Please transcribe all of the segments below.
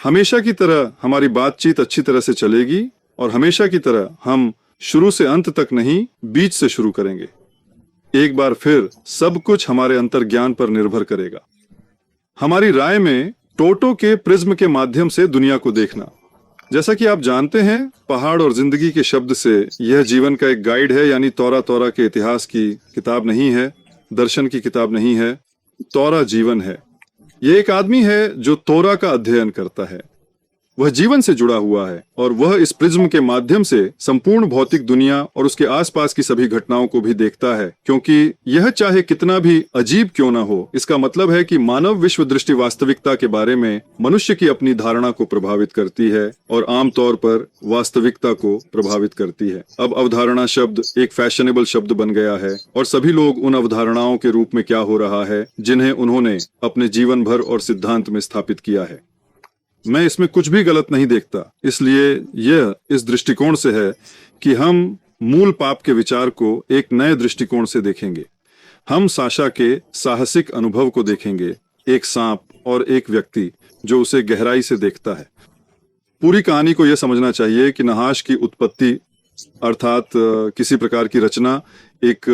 हमेशा की तरह हमारी बातचीत अच्छी तरह से चलेगी और हमेशा की तरह हम शुरू से अंत तक नहीं, बीच से शुरू करेंगे। एक बार फिर सब कुछ हमारे अंतर्ज्ञान पर निर्भर करेगा। हमारी राय में टोटो के प्रिज्म के माध्यम से दुनिया को देखना। जैसा कि आप जानते हैं, पहाड़ और जिंदगी के शब्द से यह जीवन का एक गाइड है, यानी तौरा तौरा के इतिहास की किताब नहीं है, दर्शन की किताब नहीं है, तौरा जीवन है। यह एक आदमी है जो तोरा का अध्ययन करता है। वह जीवन से जुड़ा हुआ है और वह इस प्रिज्म के माध्यम से संपूर्ण भौतिक दुनिया और उसके आसपास की सभी घटनाओं को भी देखता है, क्योंकि यह चाहे कितना भी अजीब क्यों ना हो, इसका मतलब है कि मानव विश्व दृष्टि वास्तविकता के बारे में मनुष्य की अपनी धारणा को प्रभावित करती है और आमतौर पर वास्तविकता को प्रभावित करती है। अब अवधारणा शब्द एक फैशनेबल शब्द बन गया है और सभी लोग उन अवधारणाओं के रूप में क्या हो रहा है जिन्हें उन्होंने अपने जीवन भर और सिद्धांत में स्थापित किया है। मैं इसमें कुछ भी गलत नहीं देखता, इसलिए यह इस दृष्टिकोण से है कि हम मूल पाप के विचार को एक नए दृष्टिकोण से देखेंगे। हम साशा के साहसिक अनुभव को देखेंगे, एक सांप और एक व्यक्ति जो उसे गहराई से देखता है। पूरी कहानी को यह समझना चाहिए कि नहाश की उत्पत्ति अर्थात किसी प्रकार की रचना एक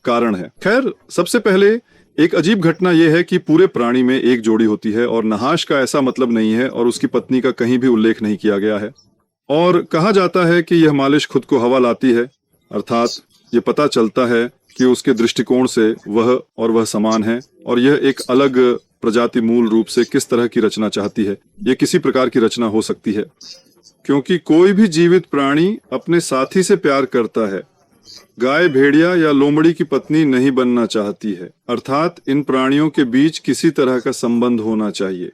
कारण है। खैर, सबसे पहले एक अजीब घटना यह है कि पूरे प्राणी में एक जोड़ी होती है और नहाश का ऐसा मतलब नहीं है और उसकी पत्नी का कहीं भी उल्लेख नहीं किया गया है। और कहा जाता है कि यह मालिश खुद को हवा लाती है, अर्थात ये पता चलता है कि उसके दृष्टिकोण से वह समान है और यह एक अलग प्रजाति मूल रूप से किस तरह की रचना चाहती है। यह किसी प्रकार की रचना हो सकती है, क्योंकि कोई भी जीवित प्राणी अपने साथी से प्यार करता है। गाय, भेड़िया या लोमड़ी की पत्नी नहीं बनना चाहती है, अर्थात इन प्राणियों के बीच किसी तरह का संबंध होना चाहिए।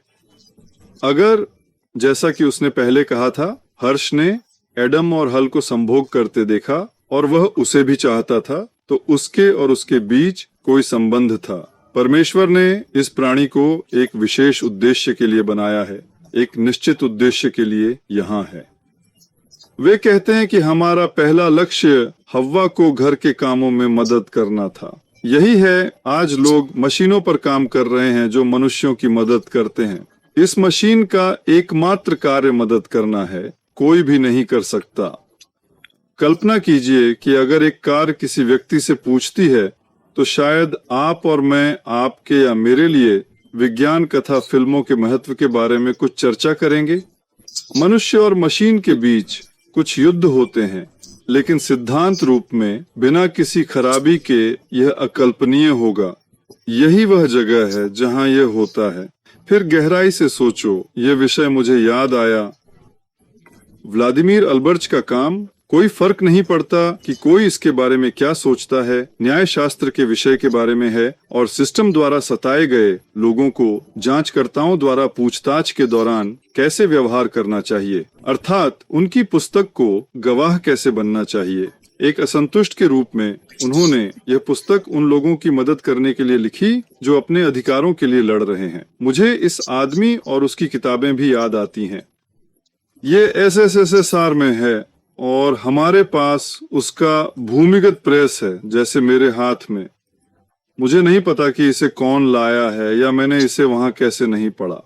अगर, जैसा कि उसने पहले कहा था, हर्ष ने एडम और हल को संभोग करते देखा और वह उसे भी चाहता था, तो उसके और उसके बीच कोई संबंध था। परमेश्वर ने इस प्राणी को एक विशेष उद्देश्य के लिए बनाया है, एक निश्चित उद्देश्य के लिए यहाँ है। वे कहते हैं कि हमारा पहला लक्ष्य हव्वा को घर के कामों में मदद करना था। यही है, आज लोग मशीनों पर काम कर रहे हैं जो मनुष्यों की मदद करते हैं। इस मशीन का एकमात्र कार्य मदद करना है, कोई भी नहीं कर सकता। कल्पना कीजिए कि अगर एक कार किसी व्यक्ति से पूछती है तो शायद आप और मैं आपके या मेरे लिए विज्ञान कथा फिल्मों के महत्व के बारे में कुछ चर्चा करेंगे। मनुष्य और मशीन के बीच कुछ युद्ध होते हैं, लेकिन सिद्धांत रूप में बिना किसी खराबी के यह अकल्पनीय होगा। यही वह जगह है जहां यह होता है। फिर गहराई से सोचो, यह विषय मुझे याद आया, व्लादिमीर अल्बर्च का काम। कोई फर्क नहीं पड़ता कि कोई इसके बारे में क्या सोचता है, न्याय शास्त्र के विषय के बारे में है और सिस्टम द्वारा सताए गए लोगों को जांचकर्ताओं द्वारा पूछताछ के दौरान कैसे व्यवहार करना चाहिए, अर्थात उनकी पुस्तक को गवाह कैसे बनना चाहिए। एक असंतुष्ट के रूप में उन्होंने यह पुस्तक उन लोगों की मदद करने के लिए लिखी जो अपने अधिकारों के लिए लड़ रहे हैं। मुझे इस आदमी और उसकी किताबें भी याद आती हैं। ये SSSR में है और हमारे पास उसका भूमिगत प्रेस है, जैसे मेरे हाथ में। मुझे नहीं पता कि इसे कौन लाया है या मैंने इसे वहां कैसे नहीं पढ़ा।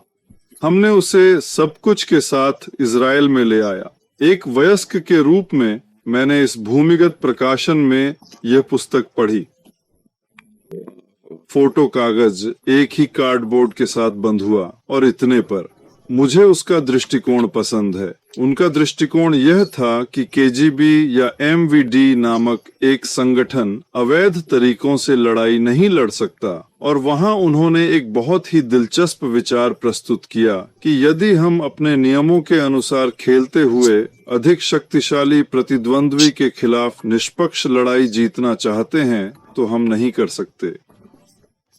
हमने उसे सब कुछ के साथ इज़राइल में ले आया। एक वयस्क के रूप में मैंने इस भूमिगत प्रकाशन में यह पुस्तक पढ़ी। फोटो कागज एक ही कार्डबोर्ड के साथ बंद हुआ और इतने पर। मुझे उसका दृष्टिकोण पसंद है। उनका दृष्टिकोण यह था कि KGB या MVD नामक एक संगठन अवैध तरीकों से लड़ाई नहीं लड़ सकता, और वहां उन्होंने एक बहुत ही दिलचस्प विचार प्रस्तुत किया कि यदि हम अपने नियमों के अनुसार खेलते हुए अधिक शक्तिशाली प्रतिद्वंद्वी के खिलाफ निष्पक्ष लड़ाई जीतना चाहते हैं तो हम नहीं कर सकते।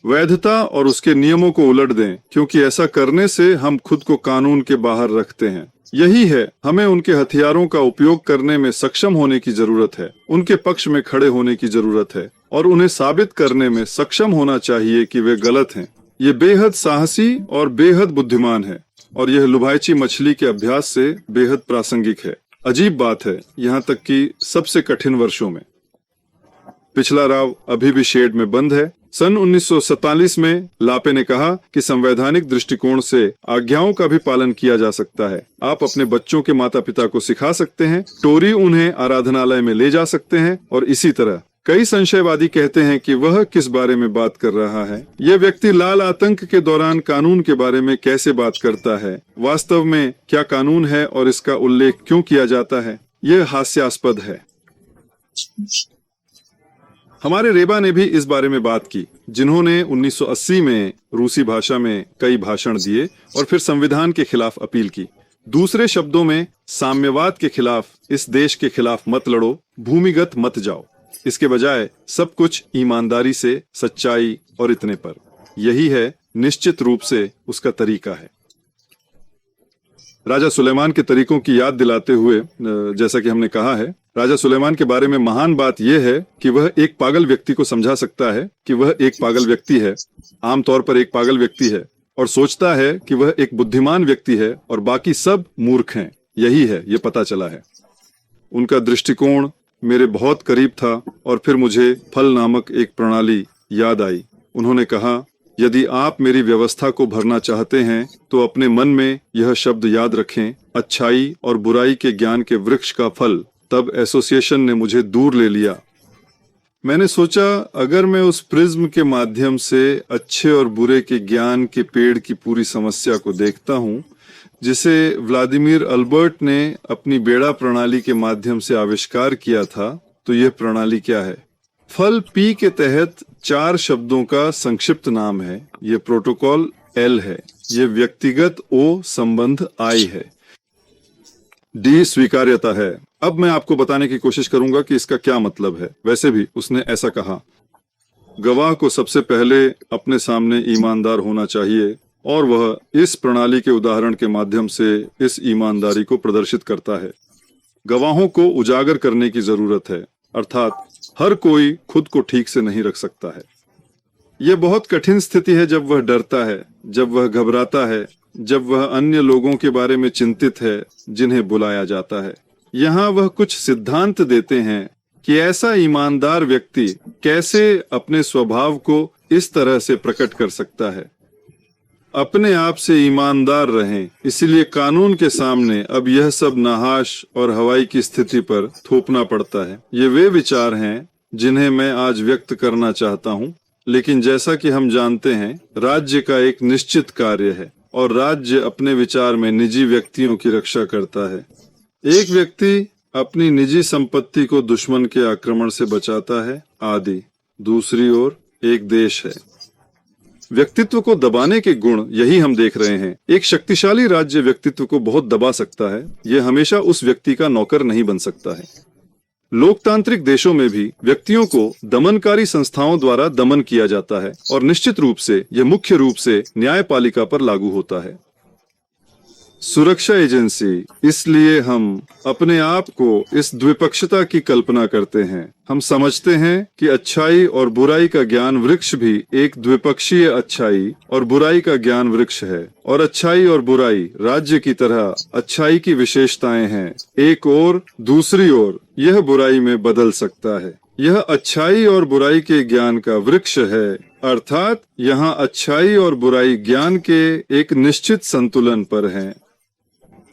वैधता और उसके नियमों को उलट दें, क्योंकि ऐसा करने से हम खुद को कानून के बाहर रखते हैं। यही है, हमें उनके हथियारों का उपयोग करने में सक्षम होने की जरूरत है, उनके पक्ष में खड़े होने की जरूरत है और उन्हें साबित करने में सक्षम होना चाहिए कि वे गलत हैं। ये बेहद साहसी और बेहद बुद्धिमान है और यह लुभाइची मछली के अभ्यास से बेहद प्रासंगिक है। अजीब बात है, यहाँ तक कि सबसे कठिन वर्षों में। पिछला राव अभी भी शेड में बंद है सन 1947 में लापे ने कहा कि संवैधानिक दृष्टिकोण से आज्ञाओं का भी पालन किया जा सकता है। आप अपने बच्चों के माता पिता को सिखा सकते हैं, टोरी उन्हें आराधनालय में ले जा सकते हैं और इसी तरह। कई संशयवादी कहते हैं कि वह किस बारे में बात कर रहा है। यह व्यक्ति लाल आतंक के दौरान कानून के बारे में कैसे बात करता है? वास्तव में क्या कानून है और इसका उल्लेख क्यों किया जाता है? यह हास्यास्पद है। हमारे रेबा ने भी इस बारे में बात की, जिन्होंने 1980 में रूसी भाषा में कई भाषण दिए और फिर संविधान के खिलाफ अपील की। दूसरे शब्दों में, साम्यवाद के खिलाफ, इस देश के खिलाफ मत लड़ो, भूमिगत मत जाओ। इसके बजाय सब कुछ ईमानदारी से, सच्चाई और इतने पर। यही है निश्चित रूप से उसका तरीका है। राजा सुलेमान के तरीकों की याद दिलाते हुए, जैसा कि हमने कहा है, राजा सुलेमान के बारे में महान बात यह है कि वह एक पागल व्यक्ति को समझा सकता है कि वह एक पागल व्यक्ति है, आमतौर पर एक पागल व्यक्ति है, और सोचता है कि वह एक बुद्धिमान व्यक्ति है और बाकी सब मूर्ख हैं। यही है, ये पता चला है। उनका दृष्टिकोण मेरे बहुत करीब था और फिर मुझे फल नामक एक प्रणाली याद आई। उन्होंने कहा, यदि आप मेरी व्यवस्था को भरना चाहते हैं तो अपने मन में यह शब्द याद रखें, अच्छाई और बुराई के ज्ञान के वृक्ष का फल। तब एसोसिएशन ने मुझे दूर ले लिया। मैंने सोचा, अगर मैं उस प्रिज्म के माध्यम से अच्छे और बुरे के ज्ञान के पेड़ की पूरी समस्या को देखता हूँ, जिसे व्लादिमीर अल्बर्ट ने अपनी बेड़ा प्रणाली के माध्यम से आविष्कार किया था, तो यह प्रणाली क्या है? फल पी के तहत 4 शब्दों का संक्षिप्त नाम है। यह प्रोटोकॉल एल है, यह व्यक्तिगत ओ संबंध आई है, डी स्वीकार्यता है। अब मैं आपको बताने की कोशिश करूंगा कि इसका क्या मतलब है। वैसे भी उसने ऐसा कहा, गवाह को सबसे पहले अपने सामने ईमानदार होना चाहिए और वह इस प्रणाली के उदाहरण के माध्यम से इस ईमानदारी को प्रदर्शित करता है। गवाहों को उजागर करने की जरूरत है, अर्थात हर कोई खुद को ठीक से नहीं रख सकता है। यह बहुत कठिन स्थिति है जब वह डरता है, जब वह घबराता है, जब वह अन्य लोगों के बारे में चिंतित है जिन्हें बुलाया जाता है। यहाँ वह कुछ सिद्धांत देते हैं कि ऐसा ईमानदार व्यक्ति कैसे अपने स्वभाव को इस तरह से प्रकट कर सकता है। अपने आप से ईमानदार रहें, इसलिए कानून के सामने अब यह सब नहाश और हवाई की स्थिति पर थोपना पड़ता है। ये वे विचार हैं जिन्हें मैं आज व्यक्त करना चाहता हूँ, लेकिन जैसा कि हम जानते हैं, राज्य का एक निश्चित कार्य है और राज्य अपने विचार में निजी व्यक्तियों की रक्षा करता है। एक व्यक्ति अपनी निजी संपत्ति को दुश्मन के आक्रमण से बचाता है आदि। दूसरी ओर एक देश है। व्यक्तित्व को दबाने के गुण यही हम देख रहे हैं। एक शक्तिशाली राज्य व्यक्तित्व को बहुत दबा सकता है। यह हमेशा उस व्यक्ति का नौकर नहीं बन सकता है। लोकतांत्रिक देशों में भी व्यक्तियों को दमनकारी संस्थाओं द्वारा दमन किया जाता है और निश्चित रूप से यह मुख्य रूप से न्यायपालिका पर लागू होता है। सुरक्षा एजेंसी। इसलिए हम अपने आप को इस द्विपक्षता की कल्पना करते हैं। हम समझते हैं कि अच्छाई और बुराई का ज्ञान वृक्ष भी एक द्विपक्षीय अच्छाई और बुराई का ज्ञान वृक्ष है, और अच्छाई और बुराई राज्य की तरह अच्छाई की विशेषताएं हैं। एक ओर, दूसरी ओर यह बुराई में बदल सकता है। यह अच्छाई और बुराई के ज्ञान का वृक्ष है, अर्थात यहाँ अच्छाई और बुराई ज्ञान के एक निश्चित संतुलन पर है।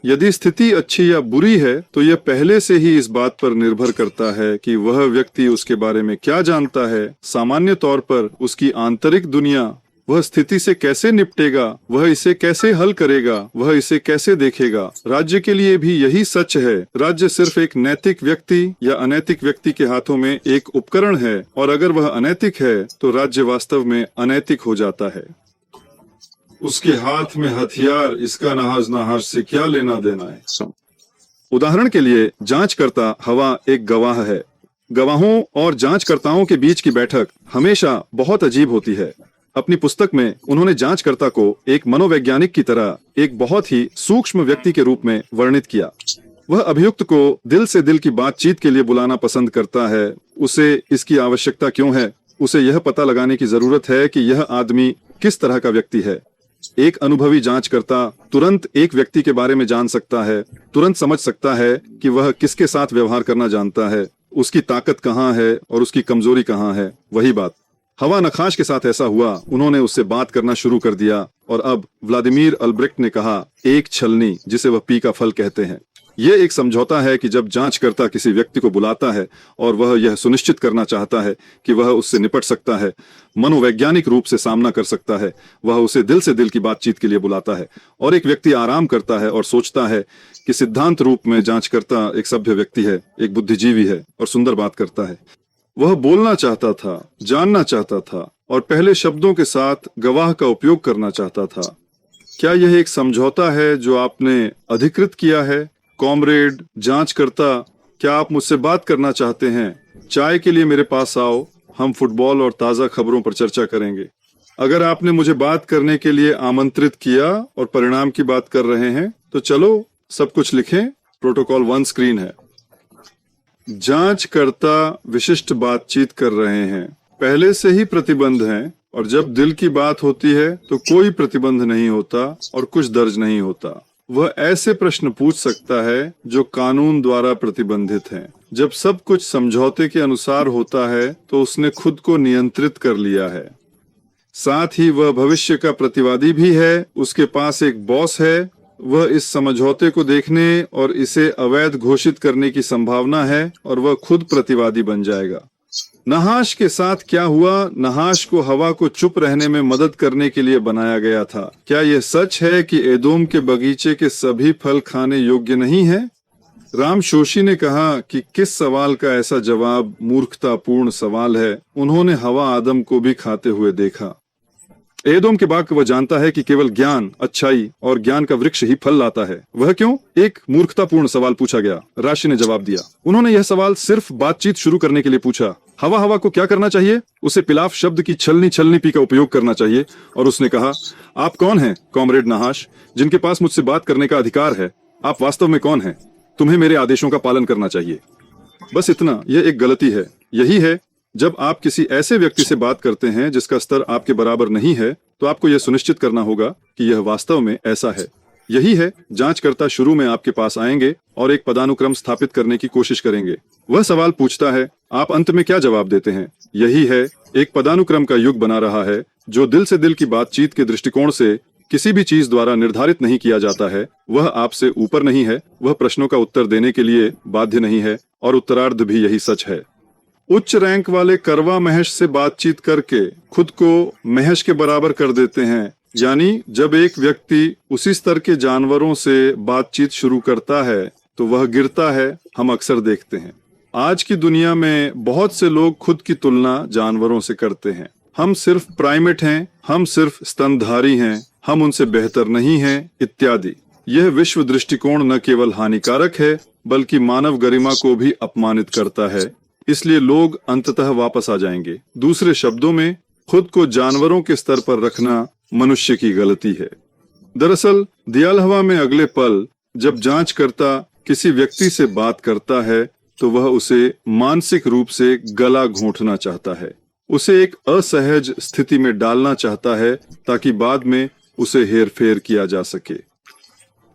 यदि स्थिति अच्छी या बुरी है तो यह पहले से ही इस बात पर निर्भर करता है कि वह व्यक्ति उसके बारे में क्या जानता है। सामान्य तौर पर उसकी आंतरिक दुनिया, वह स्थिति से कैसे निपटेगा, वह इसे कैसे हल करेगा, वह इसे कैसे देखेगा। राज्य के लिए भी यही सच है। राज्य सिर्फ एक नैतिक व्यक्ति या अनैतिक व्यक्ति के हाथों में एक उपकरण है, और अगर वह अनैतिक है तो राज्य वास्तव में अनैतिक हो जाता है। उसके हाथ में हथियार, इसका नहाज नहाज से क्या लेना देना है। उदाहरण के लिए, जांचकर्ता हवा एक गवाह है। गवाहों और जांचकर्ताओं के बीच की बैठक हमेशा बहुत अजीब होती है। अपनी पुस्तक में उन्होंने जांचकर्ता को एक मनोवैज्ञानिक की तरह एक बहुत ही सूक्ष्म व्यक्ति के रूप में वर्णित किया। वह अभियुक्त को दिल से दिल की बातचीत के लिए बुलाना पसंद करता है। उसे इसकी आवश्यकता क्यों है? उसे यह पता लगाने की जरूरत है कि यह आदमी किस तरह का व्यक्ति है। एक अनुभवी जांचकर्ता तुरंत एक व्यक्ति के बारे में जान सकता है, तुरंत समझ सकता है कि वह किसके साथ व्यवहार करना जानता है, उसकी ताकत कहाँ है और उसकी कमजोरी कहाँ है। वही बात हवा नखाश के साथ ऐसा हुआ, उन्होंने उससे बात करना शुरू कर दिया और अब व्लादिमीर अल्ब्रेक्ट ने कहा, एक छलनी जिसे वह पी का फल कहते हैं। यह एक समझौता है कि जब जांचकर्ता किसी व्यक्ति को बुलाता है और वह यह सुनिश्चित करना चाहता है कि वह उससे निपट सकता है, मनोवैज्ञानिक रूप से सामना कर सकता है, वह उसे दिल से दिल की बातचीत के लिए बुलाता है। और एक व्यक्ति आराम करता है और सोचता है कि सिद्धांत रूप में जांचकर्ता एक सभ्य व्यक्ति है, एक बुद्धिजीवी है और सुंदर बात करता है। वह बोलना चाहता था, जानना चाहता था और पहले शब्दों के साथ गवाह का उपयोग करना चाहता था। क्या यह एक समझौता है जो आपने अधिकृत किया है? कॉमरेड जांचकर्ता, क्या आप मुझसे बात करना चाहते हैं? चाय के लिए मेरे पास आओ, हम फुटबॉल और ताज़ा खबरों पर चर्चा करेंगे। अगर आपने मुझे बात करने के लिए आमंत्रित किया और परिणाम की बात कर रहे हैं तो चलो सब कुछ लिखें। प्रोटोकॉल 1 स्क्रीन है। जांचकर्ता विशिष्ट बातचीत कर रहे हैं, पहले से ही प्रतिबंध हैं और जब दिल की बात होती है तो कोई प्रतिबंध नहीं होता और कुछ दर्ज नहीं होता। वह ऐसे प्रश्न पूछ सकता है जो कानून द्वारा प्रतिबंधित हैं। जब सब कुछ समझौते के अनुसार होता है तो उसने खुद को नियंत्रित कर लिया है। साथ ही वह भविष्य का प्रतिवादी भी है। उसके पास एक बॉस है। वह इस समझौते को देखने और इसे अवैध घोषित करने की संभावना है और वह खुद प्रतिवादी बन जाएगा। नहाश के साथ क्या हुआ? नहाश को हवा को चुप रहने में मदद करने के लिए बनाया गया था। क्या यह सच है कि एदोम के बगीचे के सभी फल खाने योग्य नहीं है? राम शोशी ने कहा कि किस सवाल का ऐसा जवाब मूर्खतापूर्ण सवाल है। उन्होंने हवा आदम को भी खाते हुए देखा। एदोम के बाग वह जानता है कि केवल ज्ञान, अच्छाई और ज्ञान का वृक्ष ही फल लाता है। वह क्यों? एक मूर्खतापूर्ण सवाल पूछा गया। राशि ने जवाब दिया। उन्होंने यह सवाल सिर्फ बातचीत शुरू करने के लिए पूछा। हवा को क्या करना चाहिए? उसे पिलाफ शब्द की छलनी पी का उपयोग करना चाहिए और उसने कहा, आप कौन हैं कॉमरेड नहाश, जिनके पास मुझसे बात करने का अधिकार है? आप वास्तव में कौन हैं? तुम्हें मेरे आदेशों का पालन करना चाहिए। बस इतना। यह एक गलती है। यही है, जब आप किसी ऐसे व्यक्ति से बात करते हैं जिसका स्तर आपके बराबर नहीं है तो आपको यह सुनिश्चित करना होगा कि यह वास्तव में ऐसा है। यही है, जांचकर्ता शुरू में आपके पास आएंगे और एक पदानुक्रम स्थापित करने की कोशिश करेंगे। वह सवाल पूछता है, आप अंत में क्या जवाब देते हैं? यही है, एक पदानुक्रम का युग बना रहा है जो दिल से दिल की बातचीत के दृष्टिकोण से किसी भी चीज द्वारा निर्धारित नहीं किया जाता है। वह आपसे ऊपर नहीं है, वह प्रश्नों का उत्तर देने के लिए बाध्य नहीं है और उत्तरार्ध भी यही सच है। उच्च रैंक वाले करवा महश से बातचीत करके खुद को महश के बराबर कर देते हैं। यानी जब एक व्यक्ति उसी स्तर के जानवरों से बातचीत शुरू करता है तो वह गिरता है। हम अक्सर देखते हैं आज की दुनिया में बहुत से लोग खुद की तुलना जानवरों से करते हैं। हम सिर्फ प्राइमेट हैं, हम सिर्फ स्तनधारी हैं, हम उनसे बेहतर नहीं हैं इत्यादि। यह विश्व दृष्टिकोण न केवल हानिकारक है बल्कि मानव गरिमा को भी अपमानित करता है। इसलिए लोग अंततः वापस आ जाएंगे। दूसरे शब्दों में, खुद को जानवरों के स्तर पर रखना मनुष्य की गलती है। दरअसल दियालहवा में अगले पल जब जांचकर्ता किसी व्यक्ति से बात करता है तो वह उसे मानसिक रूप से गला घोंटना चाहता है, उसे एक असहज स्थिति में डालना चाहता है ताकि बाद में उसे हेरफेर किया जा सके।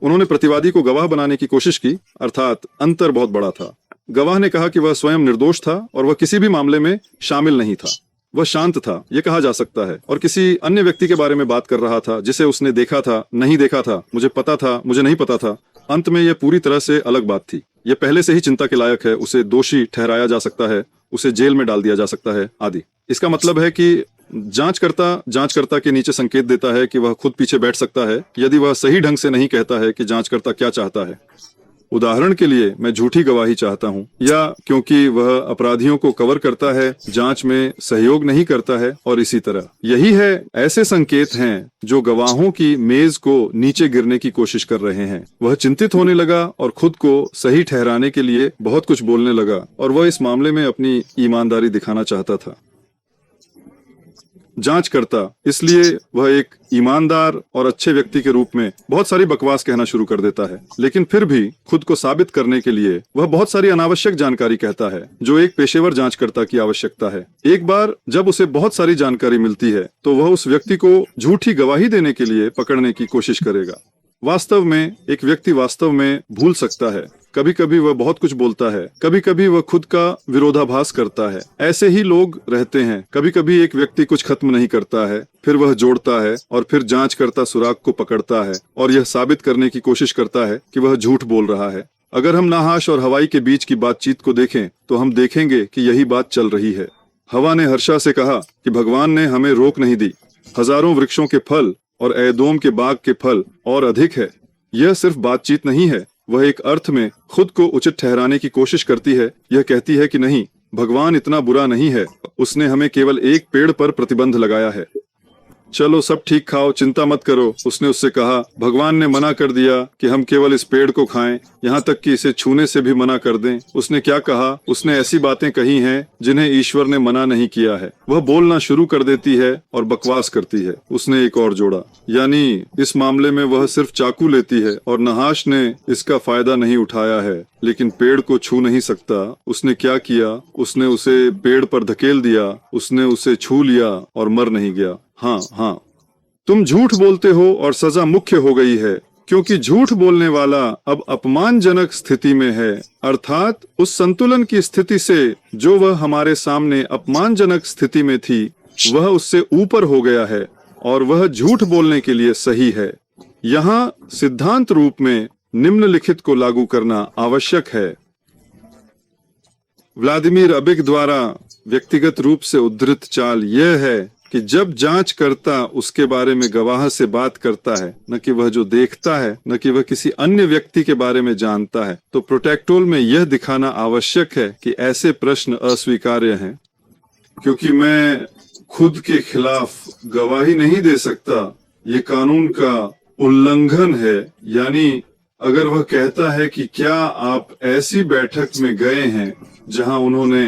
उन्होंने प्रतिवादी को गवाह बनाने की कोशिश की, अर्थात अंतर बहुत बड़ा था। गवाह ने कहा कि वह स्वयं निर्दोष था और वह किसी भी मामले में शामिल नहीं था। वह शांत था, यह कहा जा सकता है, और किसी अन्य व्यक्ति के बारे में बात कर रहा था जिसे उसने देखा था, नहीं देखा था, मुझे पता था, मुझे नहीं पता था। अंत में यह पूरी तरह से अलग बात थी। यह पहले से ही चिंता के लायक है, उसे दोषी ठहराया जा सकता है, उसे जेल में डाल दिया जा सकता है आदि। इसका मतलब है कि जांचकर्ता के नीचे संकेत देता है कि वह खुद पीछे बैठ सकता है यदि वह सही ढंग से नहीं कहता है कि जांचकर्ता क्या चाहता है। उदाहरण के लिए, मैं झूठी गवाही चाहता हूं, या क्योंकि वह अपराधियों को कवर करता है, जांच में सहयोग नहीं करता है, और इसी तरह। यही है, ऐसे संकेत हैं जो गवाहों की मेज को नीचे गिरने की कोशिश कर रहे हैं। वह चिंतित होने लगा और खुद को सही ठहराने के लिए बहुत कुछ बोलने लगा और वह इस मामले में अपनी ईमानदारी दिखाना चाहता था। जांचकर्ता, इसलिए वह एक ईमानदार और अच्छे व्यक्ति के रूप में बहुत सारी बकवास कहना शुरू कर देता है, लेकिन फिर भी खुद को साबित करने के लिए वह बहुत सारी अनावश्यक जानकारी कहता है जो एक पेशेवर जांचकर्ता की आवश्यकता है। एक बार जब उसे बहुत सारी जानकारी मिलती है तो वह उस व्यक्ति को झूठी गवाही देने के लिए पकड़ने की कोशिश करेगा। वास्तव में एक व्यक्ति वास्तव में भूल सकता है, कभी कभी वह बहुत कुछ बोलता है, कभी कभी वह खुद का विरोधाभास करता है। ऐसे ही लोग रहते हैं। कभी कभी एक व्यक्ति कुछ खत्म नहीं करता है, फिर वह जोड़ता है और फिर जांच करता सुराग को पकड़ता है और यह साबित करने की कोशिश करता है कि वह झूठ बोल रहा है। अगर हम नहाश और हवाई के बीच की बातचीत को देखें तो हम देखेंगे कि यही बात चल रही है। हवा ने हर्षा से कहा कि भगवान ने हमें रोक नहीं दी, हजारों वृक्षों के फल और एदोम के बाग के फल और अधिक है। यह सिर्फ बातचीत नहीं है, वह एक अर्थ में खुद को उचित ठहराने की कोशिश करती है। यह कहती है कि नहीं, भगवान इतना बुरा नहीं है, उसने हमें केवल एक पेड़ पर प्रतिबंध लगाया है। चलो सब ठीक खाओ, चिंता मत करो, उसने उससे कहा। भगवान ने मना कर दिया कि हम केवल इस पेड़ को खाएं, यहाँ तक कि इसे छूने से भी मना कर दें। उसने क्या कहा? उसने ऐसी बातें कही हैं जिन्हें ईश्वर ने मना नहीं किया है। वह बोलना शुरू कर देती है और बकवास करती है। उसने एक और जोड़ा, यानी इस मामले में वह सिर्फ चाकू लेती है और नहाश ने इसका फायदा नहीं उठाया है, लेकिन पेड़ को छू नहीं सकता। उसने क्या किया? उसने उसे पेड़ पर धकेल दिया, उसने उसे छू लिया और मर नहीं गया। हाँ, तुम झूठ बोलते हो और सजा मुख्य हो गई है, क्योंकि झूठ बोलने वाला अब अपमानजनक स्थिति में है, अर्थात उस संतुलन की स्थिति से जो वह हमारे सामने अपमानजनक स्थिति में थी, वह उससे ऊपर हो गया है और वह झूठ बोलने के लिए सही है। यहाँ सिद्धांत रूप में निम्नलिखित को लागू करना आवश्यक है। व्लादिमीर अबिग द्वारा व्यक्तिगत रूप से उद्धृत चाल यह है कि जब जांचकर्ता उसके बारे में गवाह से बात करता है, न कि वह जो देखता है, न कि वह किसी अन्य व्यक्ति के बारे में जानता है, तो प्रोटेक्टोल में यह दिखाना आवश्यक है कि ऐसे प्रश्न अस्वीकार्य हैं, क्योंकि मैं खुद के खिलाफ गवाही नहीं दे सकता। ये कानून का उल्लंघन है। यानी अगर वह कहता है कि क्या आप ऐसी बैठक में गए हैं जहां उन्होंने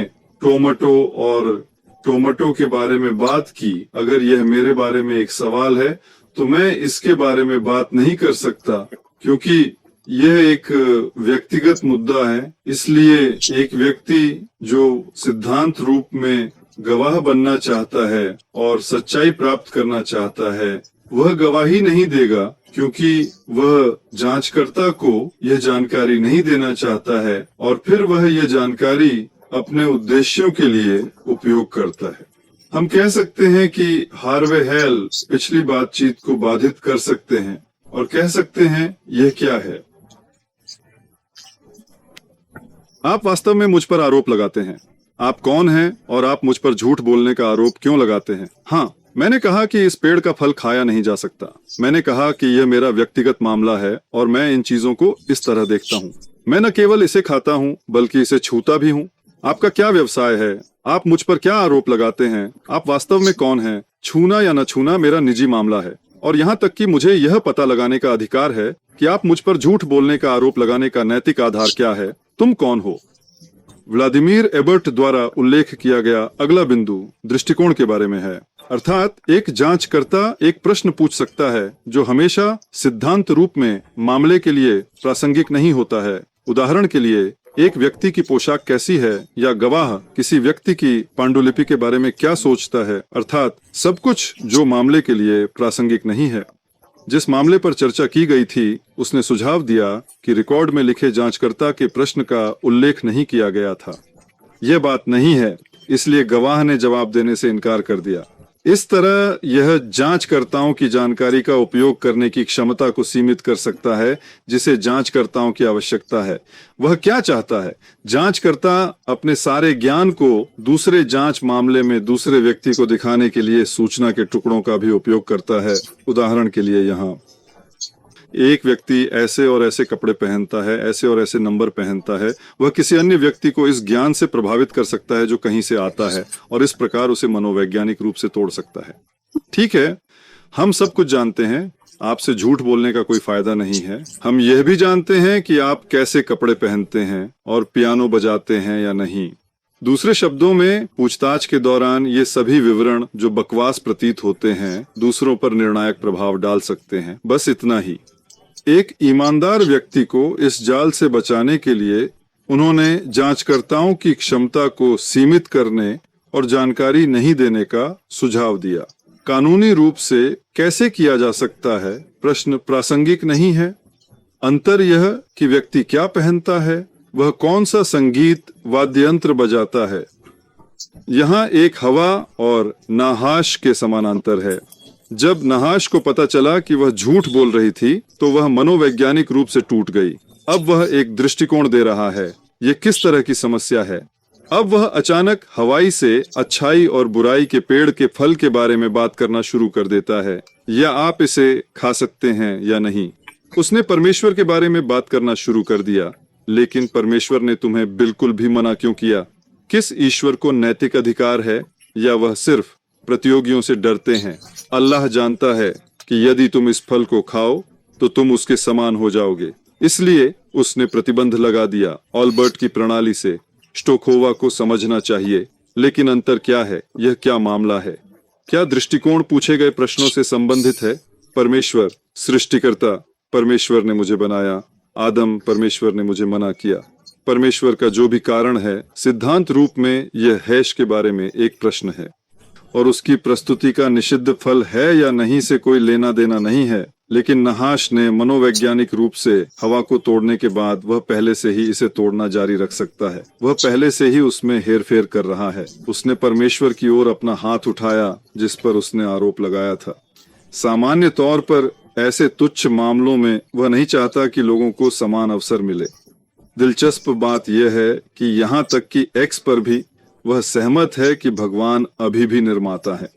टोमेटो के बारे में बात की, अगर यह मेरे बारे में एक सवाल है तो मैं इसके बारे में बात नहीं कर सकता, क्योंकि यह एक व्यक्तिगत मुद्दा है। इसलिए एक व्यक्ति जो सिद्धांत रूप में गवाह बनना चाहता है और सच्चाई प्राप्त करना चाहता है, वह गवाही नहीं देगा, क्योंकि वह जांचकर्ता को यह जानकारी नहीं देना चाहता है और फिर वह यह जानकारी अपने उद्देश्यों के लिए उपयोग करता है। हम कह सकते हैं कि हार्वे हेल पिछली बातचीत को बाधित कर सकते हैं और कह सकते हैं यह क्या है। आप वास्तव में मुझ पर आरोप लगाते हैं। आप कौन हैं और आप मुझ पर झूठ बोलने का आरोप क्यों लगाते हैं? हाँ, मैंने कहा कि इस पेड़ का फल खाया नहीं जा सकता। मैंने कहा कि यह मेरा व्यक्तिगत मामला है और मैं इन चीजों को इस तरह देखता हूँ। मैं न केवल इसे खाता हूँ बल्कि इसे छूता भी हूँ। आपका क्या व्यवसाय है? आप मुझ पर क्या आरोप लगाते हैं? आप वास्तव में कौन हैं? छूना या न छूना मेरा निजी मामला है और यहाँ तक कि मुझे यह पता लगाने का अधिकार है कि आप मुझ पर झूठ बोलने का आरोप लगाने का नैतिक आधार क्या है। तुम कौन हो? व्लादिमीर एबर्ट द्वारा उल्लेख किया गया अगला बिंदु दृष्टिकोण के बारे में है, अर्थात एक जांचकर्ता एक प्रश्न पूछ सकता है जो हमेशा सिद्धांत रूप में मामले के लिए प्रासंगिक नहीं होता है। उदाहरण के लिए, एक व्यक्ति की पोशाक कैसी है या गवाह किसी व्यक्ति की पांडुलिपि के बारे में क्या सोचता है, अर्थात सब कुछ जो मामले के लिए प्रासंगिक नहीं है। जिस मामले पर चर्चा की गई थी, उसने सुझाव दिया कि रिकॉर्ड में लिखे जांचकर्ता के प्रश्न का उल्लेख नहीं किया गया था। यह बात नहीं है, इसलिए गवाह ने जवाब देने से इनकार कर दिया। इस तरह यह जांचकर्ताओं की जानकारी का उपयोग करने की क्षमता को सीमित कर सकता है जिसे जांचकर्ताओं की आवश्यकता है। वह क्या चाहता है? जांचकर्ता अपने सारे ज्ञान को दूसरे जांच मामले में दूसरे व्यक्ति को दिखाने के लिए सूचना के टुकड़ों का भी उपयोग करता है। उदाहरण के लिए, यहाँ एक व्यक्ति ऐसे और ऐसे कपड़े पहनता है, ऐसे और ऐसे नंबर पहनता है। वह किसी अन्य व्यक्ति को इस ज्ञान से प्रभावित कर सकता है जो कहीं से आता है और इस प्रकार उसे मनोवैज्ञानिक रूप से तोड़ सकता है। ठीक है, हम सब कुछ जानते हैं। आपसे झूठ बोलने का कोई फायदा नहीं है। हम यह भी जानते हैं कि आप कैसे कपड़े पहनते हैं और पियानो बजाते हैं या नहीं। दूसरे शब्दों में, पूछताछ के दौरान ये सभी विवरण जो बकवास प्रतीत होते हैं दूसरों पर निर्णायक प्रभाव डाल सकते हैं। बस इतना ही। एक ईमानदार व्यक्ति को इस जाल से बचाने के लिए उन्होंने जांचकर्ताओं की क्षमता को सीमित करने और जानकारी नहीं देने का सुझाव दिया। कानूनी रूप से कैसे किया जा सकता है? प्रश्न प्रासंगिक नहीं है। अंतर यह कि व्यक्ति क्या पहनता है, वह कौन सा संगीत वाद्य यंत्र बजाता है। यहाँ एक हवा और नाहाश के समानांतर है। जब नहाश को पता चला कि वह झूठ बोल रही थी तो वह मनोवैज्ञानिक रूप से टूट गई। अब वह एक दृष्टिकोण दे रहा है। ये किस तरह की समस्या है? अब वह अचानक हवाई से अच्छाई और बुराई के पेड़ के फल के बारे में बात करना शुरू कर देता है, या आप इसे खा सकते हैं या नहीं। उसने परमेश्वर के बारे में बात करना शुरू कर दिया। लेकिन परमेश्वर ने तुम्हें बिल्कुल भी मना क्यों किया? किस ईश्वर को नैतिक अधिकार है, या वह सिर्फ प्रतियोगियों से डरते हैं? अल्लाह जानता है कि यदि तुम इस फल को खाओ तो तुम उसके समान हो जाओगे। इसलिए उसने प्रतिबंध लगा दिया। ऑल्बर्ट की प्रणाली से स्टोकोवा को समझना चाहिए। लेकिन अंतर क्या है? यह क्या मामला है? क्या दृष्टिकोण पूछे गए प्रश्नों से संबंधित है? परमेश्वर सृष्टिकर्ता, परमेश्वर ने मुझे बनाया। आदम, परमेश्वर ने मुझे मना किया। परमेश्वर का जो भी कारण है, सिद्धांत रूप में यह हैश के बारे में एक प्रश्न है, और उसकी प्रस्तुति का निषिद्ध फल है या नहीं से कोई लेना देना नहीं है। लेकिन नहाश ने मनोवैज्ञानिक रूप से हवा को तोड़ने के बाद वह पहले से ही इसे तोड़ना जारी रख सकता है। वह पहले से ही उसमें हेरफेर कर रहा है। उसने परमेश्वर की ओर अपना हाथ उठाया जिस पर उसने आरोप लगाया था। सामान्य तौर पर ऐसे तुच्छ मामलों में वह नहीं चाहता कि लोगों को समान अवसर मिले। दिलचस्प बात यह है कि यहाँ तक कि एक्स पर भी वह सहमत है कि भगवान अभी भी निर्माता है।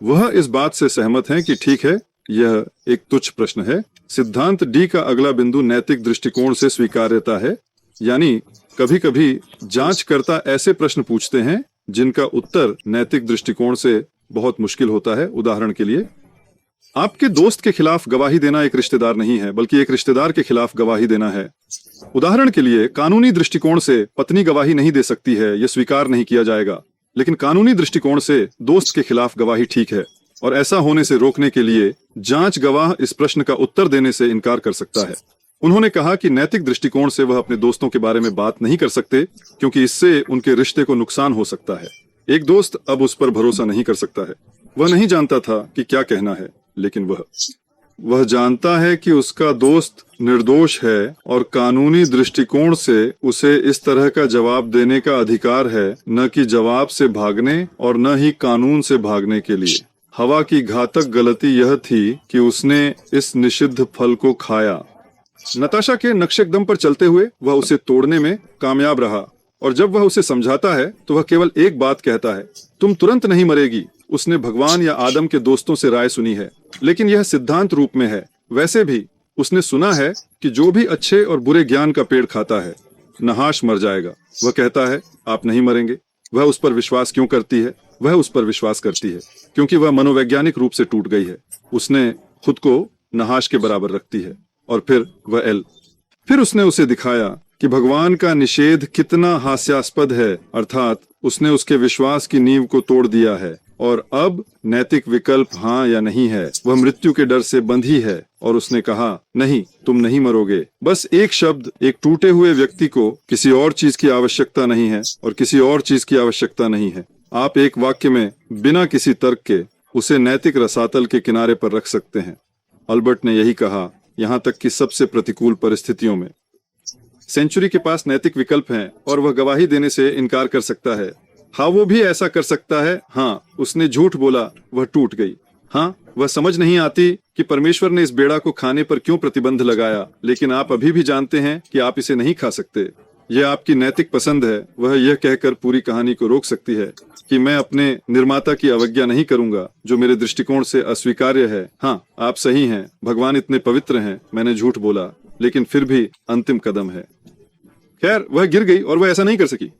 वह इस बात से सहमत है कि ठीक है, यह एक तुच्छ प्रश्न है। सिद्धांत डी का अगला बिंदु नैतिक दृष्टिकोण से स्वीकार्यता है। यानी कभी कभी जांचकर्ता ऐसे प्रश्न पूछते हैं जिनका उत्तर नैतिक दृष्टिकोण से बहुत मुश्किल होता है। उदाहरण के लिए, आपके दोस्त के खिलाफ गवाही देना एक रिश्तेदार नहीं है, बल्कि एक रिश्तेदार के खिलाफ गवाही देना है। उदाहरण के लिए, कानूनी दृष्टिकोण से पत्नी गवाही नहीं दे सकती है, यह स्वीकार नहीं किया जाएगा। लेकिन कानूनी दृष्टिकोण से दोस्त के खिलाफ गवाही ठीक है, और ऐसा होने से रोकने के लिए जांच गवाह इस प्रश्न का उत्तर देने से इनकार कर सकता है। उन्होंने कहा कि नैतिक दृष्टिकोण से वह अपने दोस्तों के बारे में बात नहीं कर सकते, क्योंकि इससे उनके रिश्ते को नुकसान हो सकता है। एक दोस्त अब उस पर भरोसा नहीं कर सकता है। वह नहीं जानता था कि क्या कहना है, लेकिन वह जानता है कि उसका दोस्त निर्दोष है, और कानूनी दृष्टिकोण से उसे इस तरह का जवाब देने का अधिकार है, न कि जवाब से भागने और न ही कानून से भागने के लिए। हवा की घातक गलती यह थी कि उसने इस निषिद्ध फल को खाया। नताशा के नक्शेकदम पर चलते हुए वह उसे तोड़ने में कामयाब रहा, और जब वह उसे समझाता है तो वह केवल एक बात कहता है, तुम तुरंत नहीं मरेगी। उसने भगवान या आदम के दोस्तों से राय सुनी है, लेकिन यह सिद्धांत रूप में है। वैसे भी उसने सुना है कि जो भी अच्छे और बुरे ज्ञान का पेड़ खाता है, नहाश मर जाएगा। वह कहता है, आप नहीं मरेंगे। वह उस पर विश्वास क्यों करती है? वह उस पर विश्वास करती है क्योंकि वह मनोवैज्ञानिक रूप से टूट गई है। उसने खुद को नहाश के बराबर रखती है। और फिर उसने उसे दिखाया कि भगवान का निषेध कितना हास्यास्पद है, अर्थात उसने उसके विश्वास की नींव को तोड़ दिया है, और अब नैतिक विकल्प हाँ या नहीं है। वह मृत्यु के डर से बंधी है, और उसने कहा, नहीं, तुम नहीं मरोगे। बस एक शब्द, एक टूटे हुए व्यक्ति को किसी और चीज की आवश्यकता नहीं है, और किसी और चीज की आवश्यकता नहीं है। आप एक वाक्य में बिना किसी तर्क के उसे नैतिक रसातल के किनारे पर रख सकते हैं। अल्बर्ट ने यही कहा, यहाँ तक कि सबसे प्रतिकूल परिस्थितियों में। सेंचुरी के पास नैतिक विकल्प हैं, और वह गवाही देने से इनकार कर सकता है। हाँ, वो भी ऐसा कर सकता है। हाँ, उसने झूठ बोला, वह टूट गई। हाँ, वह समझ नहीं आती कि परमेश्वर ने इस बेड़ा को खाने पर क्यों प्रतिबंध लगाया, लेकिन आप अभी भी जानते हैं कि आप इसे नहीं खा सकते। यह आपकी नैतिक पसंद है। वह यह कहकर पूरी कहानी को रोक सकती है कि मैं अपने निर्माता की अवज्ञा नहीं करूंगा, जो मेरे दृष्टिकोण से अस्वीकार्य है। हाँ, आप सही हैं, भगवान इतने पवित्र हैं, मैंने झूठ बोला, लेकिन फिर भी अंतिम कदम है। खैर, वह गिर गई और वह ऐसा नहीं कर सकी।